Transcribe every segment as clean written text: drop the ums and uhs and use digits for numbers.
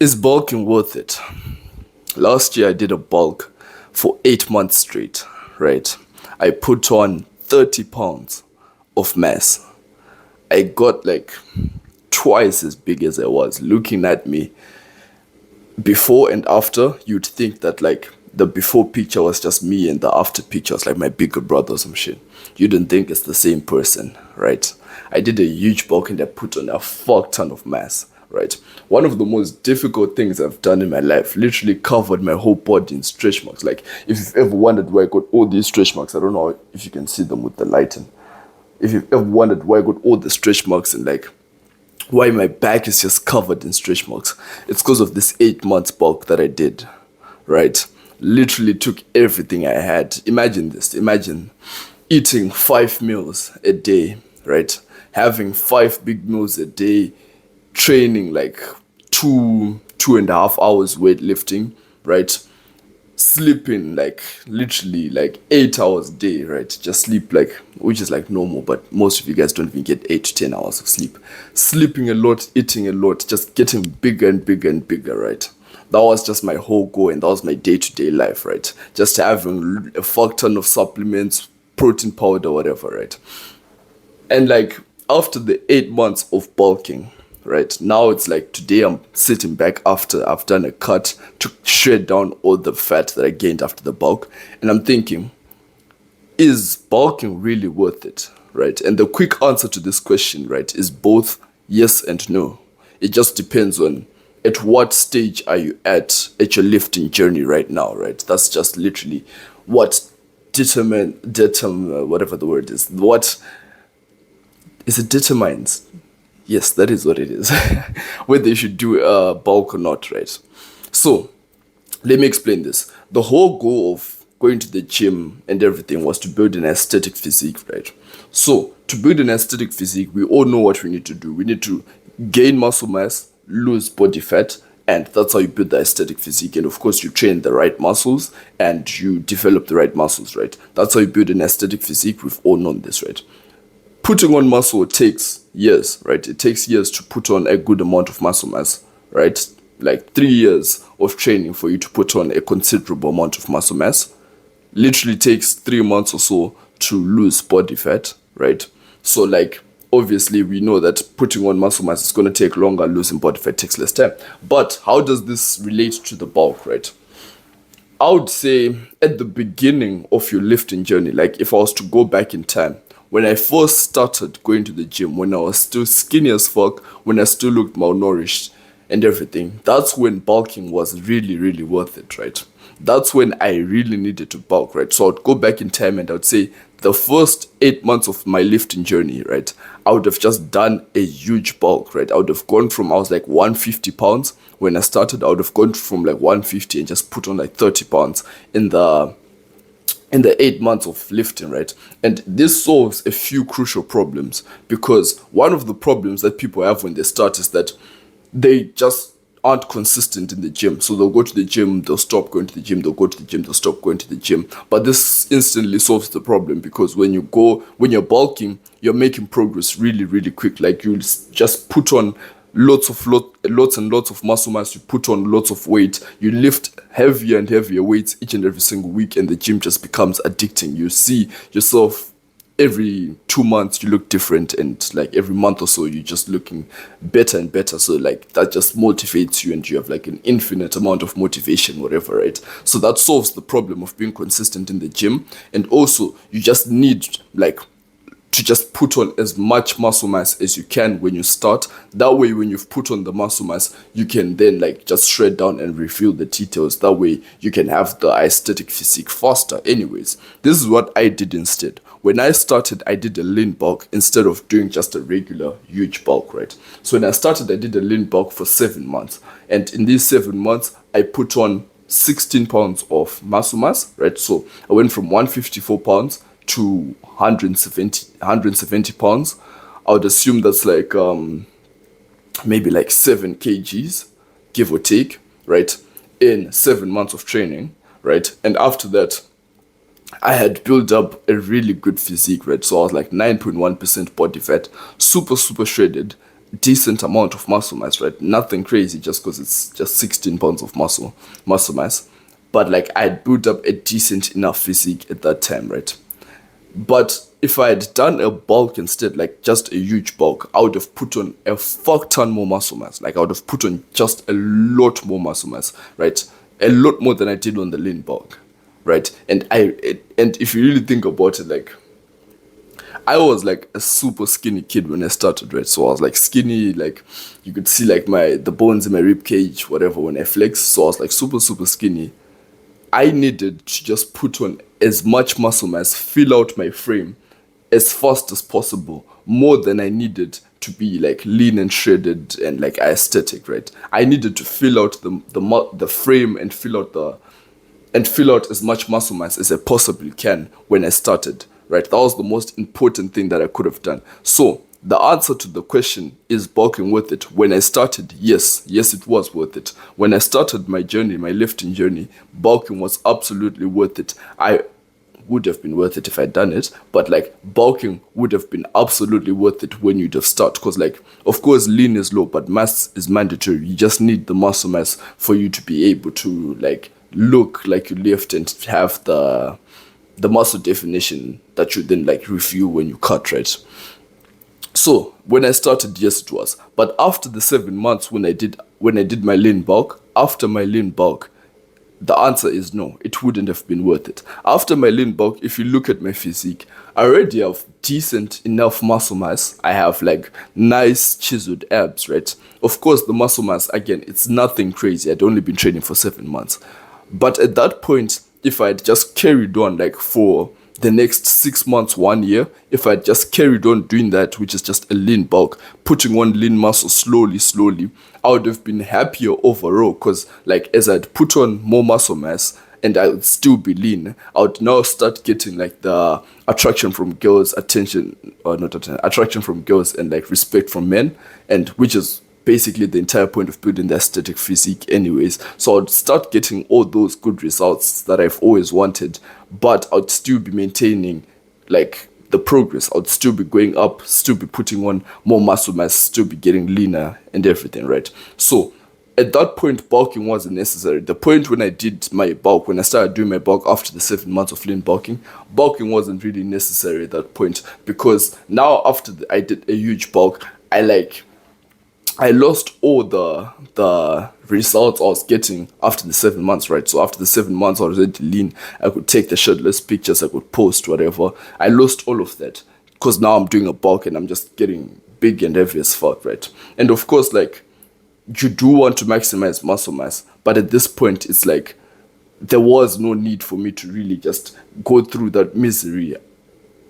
Is bulking worth it? Last year I did a bulk for 8 months straight, right? I put on 30 pounds of mass. I got like twice as big as I was. Looking at me before and after, you'd think that like the before picture was just me and the after picture was like my bigger brother or some shit. You don't think it's the same person, right? I did a huge bulk and I put on a fuck ton of mass, right? One of the most difficult things I've done in my life, literally covered my whole body in stretch marks. Like if you've ever wondered where I got all these stretch marks, I don't know if you can see them with the lighting. If you've ever wondered why I got all the stretch marks and like why my back is just covered in stretch marks, it's because of this 8 months bulk that I did, right? Literally took everything I had. Imagine this. Imagine eating 5 meals a day, right? Having 5 big meals a day, training like 2.5 hours weightlifting, right? Sleeping like literally like 8 hours a day, right? Just sleep like, which is like normal, but most of you guys don't even get 8 to 10 hours of sleep. Sleeping a lot, eating a lot, just getting bigger and bigger and bigger, right? That was just my whole goal, and that was my day-to-day life, right? Just having a fuck ton of supplements, protein powder, whatever, right? And like after the 8 months of bulking, right? Now it's like today I'm sitting back after I've done a cut to shred down all the fat that I gained after the bulk. And I'm thinking, is bulking really worth it? Right? And the quick answer to this question, right, is both yes and no. It just depends on at what stage are you at your lifting journey right now, right? That's just literally what determine whatever the word is. What is it determines? Yes, that is what it is. Whether you should do a bulk or not, right? So, let me explain this. The whole goal of going to the gym and everything was to build an aesthetic physique, right? So, to build an aesthetic physique, we all know what we need to do. We need to gain muscle mass, lose body fat, and that's how you build the aesthetic physique. And of course, you train the right muscles and you develop the right muscles, right? That's how you build an aesthetic physique. We've all known this, right? Putting on muscle takes years, right? It takes years to put on a good amount of muscle mass, right? Like 3 years of training for you to put on a considerable amount of muscle mass. Literally takes 3 months or so to lose body fat, right? So like obviously we know that putting on muscle mass is going to take longer, losing body fat takes less time. But how does this relate to the bulk, right? I would say at the beginning of your lifting journey, like if I was to go back in time, when I first started going to the gym, when I was still skinny as fuck, when I still looked malnourished and everything, that's when bulking was really, really worth it, right? That's when I really needed to bulk, right? So I'd go back in time and I'd say the first 8 months of my lifting journey, right? I would have just done a huge bulk, right? I would have gone from, I was like 150 pounds. When I started, I would have gone from like 150 and just put on like 30 pounds in the 8 months of lifting, right? And this solves a few crucial problems, because one of the problems that people have when they start is that they just aren't consistent in the gym. So they'll go to the gym, they'll stop going to the gym, they'll go to the gym, they'll stop going to the gym. But this instantly solves the problem, because when you're bulking, you're making progress really, really quick. Like you'll just put on lots and lots of muscle mass, you put on lots of weight, you lift heavier and heavier weights each and every single week, and the gym just becomes addicting. You see yourself every 2 months you look different, and like every month or so you're just looking better and better. So like that just motivates you, and you have like an infinite amount of motivation, whatever, right? So that solves the problem of being consistent in the gym. And also you just need like to just put on as much muscle mass as you can when you start. That way, when you've put on the muscle mass, you can then like just shred down and refill the details. That way, you can have the aesthetic physique faster. Anyways, this is what I did instead. When I started, I did a lean bulk instead of doing just a regular huge bulk, right? So when I started, I did a lean bulk for 7 months. And in these 7 months, I put on 16 pounds of muscle mass, right? So I went from 154 pounds to 170 pounds. I would assume that's like maybe like 7 kgs, give or take, right? In 7 months of training, right? And after that, I had built up a really good physique, right? So I was like 9.1% body fat, super, super shredded. decent amount of muscle mass, right? Nothing crazy just because it's just 16 pounds of muscle mass. But like I had built up a decent enough physique at that time, right? But if I had done a bulk instead, like just a huge bulk, I would have put on a fuck ton more muscle mass. Like I would have put on just a lot more muscle mass, right? A lot more than I did on the lean bulk, right? And if you really think about it, like I was like a super skinny kid when I started, right? So I was like skinny, like you could see like the bones in my rib cage, whatever, when I flex. So I was like super skinny. I needed to just put on as much muscle mass, fill out my frame as fast as possible, more than I needed to be like lean and shredded and like aesthetic, right? I needed to fill out the frame and fill out as much muscle mass as I possibly can when I started, right? That was the most important thing that I could have done. So the answer to the question, is bulking worth it? When I started, yes, it was worth it. When I started my journey, my lifting journey, bulking was absolutely worth it. I would have been worth it if I'd done it, but like bulking would have been absolutely worth it when you'd have started. Because like, of course, lean is low, but mass is mandatory. You just need the muscle mass for you to be able to like look like you lift and have the muscle definition that you then like review when you cut, right? So when I started, yes, it was. But after the 7 months when I did my lean bulk, after my lean bulk, the answer is no, it wouldn't have been worth it. After my lean bulk, if you look at my physique, I already have decent enough muscle mass. I have like nice chiseled abs, right? Of course, the muscle mass, again, it's nothing crazy. I'd only been training for 7 months. But at that point, if I'd just carried on like for the next 6 months, 1 year, if I just carried on doing that, which is just a lean bulk, putting on lean muscle slowly, I would have been happier overall. Because like as I'd put on more muscle mass and I would still be lean, I would now start getting like the attraction from girls, attraction from girls and like respect from men, and which is basically the entire point of building the aesthetic physique anyways. So I'd start getting all those good results that I've always wanted, but I'd still be maintaining like the progress. I'd still be going up, still be putting on more muscle mass, still be getting leaner and everything, right? So at that point, bulking wasn't necessary. The point when I did my bulk, when I started doing my bulk after the 7 months of lean bulking wasn't really necessary at that point, because now after I did a huge bulk, I lost all the results I was getting after the 7 months, right? So after the 7 months, I was ready to lean. I could take the shirtless pictures, I could post whatever. I lost all of that because now I'm doing a bulk and I'm just getting big and heavy as fuck, right? And of course, like, you do want to maximize muscle mass, but at this point, it's like there was no need for me to really just go through that misery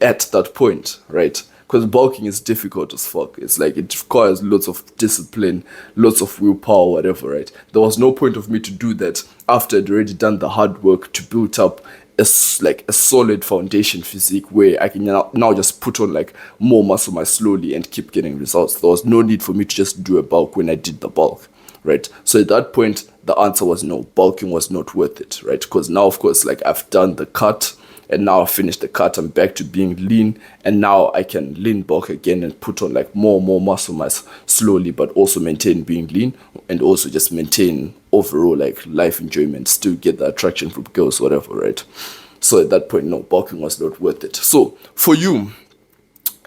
at that point, right? Because bulking is difficult as fuck. It's like it requires lots of discipline, lots of willpower, whatever, right? There was no point of me to do that after I'd already done the hard work to build up a solid foundation physique where I can now just put on like more muscle mass slowly and keep getting results. There was no need for me to just do a bulk when I did the bulk, right? So at that point, the answer was no, bulking was not worth it, right? Because now, of course, like I've done the cut, and now I finished the cut, I'm back to being lean, and now I can lean bulk again and put on like more muscle mass slowly, but also maintain being lean and also just maintain overall like life enjoyment, still get the attraction from girls, whatever, right? So at that point, no, bulking was not worth it. So for you,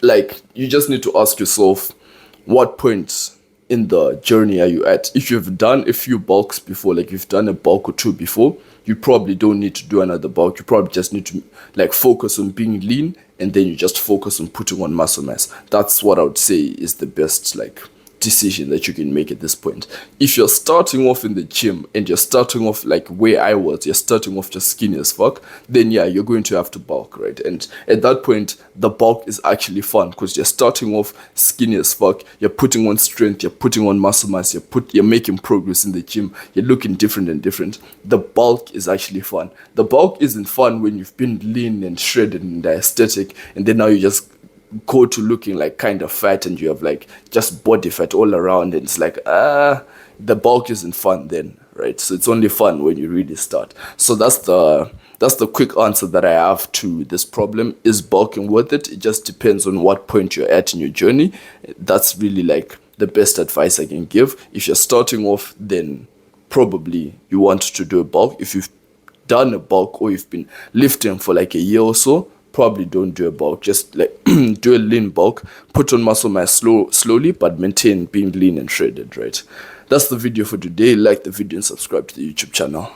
like, you just need to ask yourself, what point in the journey are you at? If you've done a few bulks before, like you've done a bulk or two before, you probably don't need to do another bulk. You probably just need to like focus on being lean, and then you just focus on putting on muscle mass. That's what I would say is the best like decision that you can make at this point. If you're starting off in the gym and you're starting off like where I was, you're starting off just skinny as fuck, then yeah, you're going to have to bulk, right? And at that point, the bulk is actually fun because you're starting off skinny as fuck, you're putting on strength, you're putting on muscle mass, you're making progress in the gym, you're looking different and different. The bulk is actually fun. The bulk isn't fun when you've been lean and shredded and aesthetic, and then now you just go to looking like kind of fat and you have like just body fat all around, and it's like the bulk isn't fun then, right? So it's only fun when you really start. So that's the quick answer that I have to this problem. Is bulking worth it? It just depends on what point you're at in your journey. That's really like the best advice I can give. If you're starting off, then probably you want to do a bulk. If you've done a bulk or you've been lifting for like a year or so, probably don't do a bulk. Just like do a lean bulk, put on muscle mass slowly, but maintain being lean and shredded, right? That's the video for today. Like the video and subscribe to the YouTube channel.